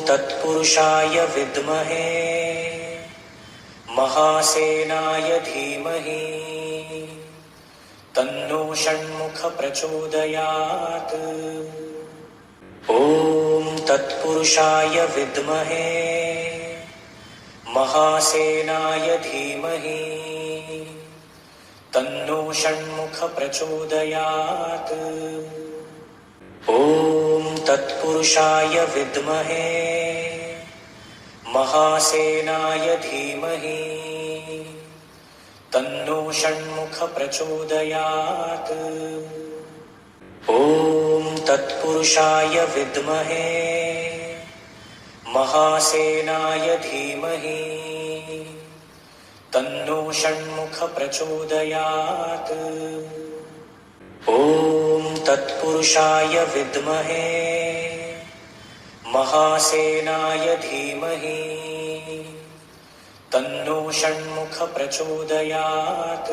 तत्पुरुषाय विद्महे महासेनाय धीमहि तन्नो षण्मुख प्रचोदयात्। ॐ तत्पुरुषाय विद्महे महासेनाय धीमहि तन्नो षण्मुख प्रचोदयात्। ॐ तत्पुरुषाय विद्महे महासेनाय धीमहि तन्नो षण्मुख प्रचोदयात्। ॐ तत्पुरुषाय विद्महे महासेनाय धीमहि तन्नो षण्मुख प्रचोदयात्। ॐ तत्पुरुषाय विद्महे महासेनाय धीमहि तन्नो षण्मुख प्रचोदयात्।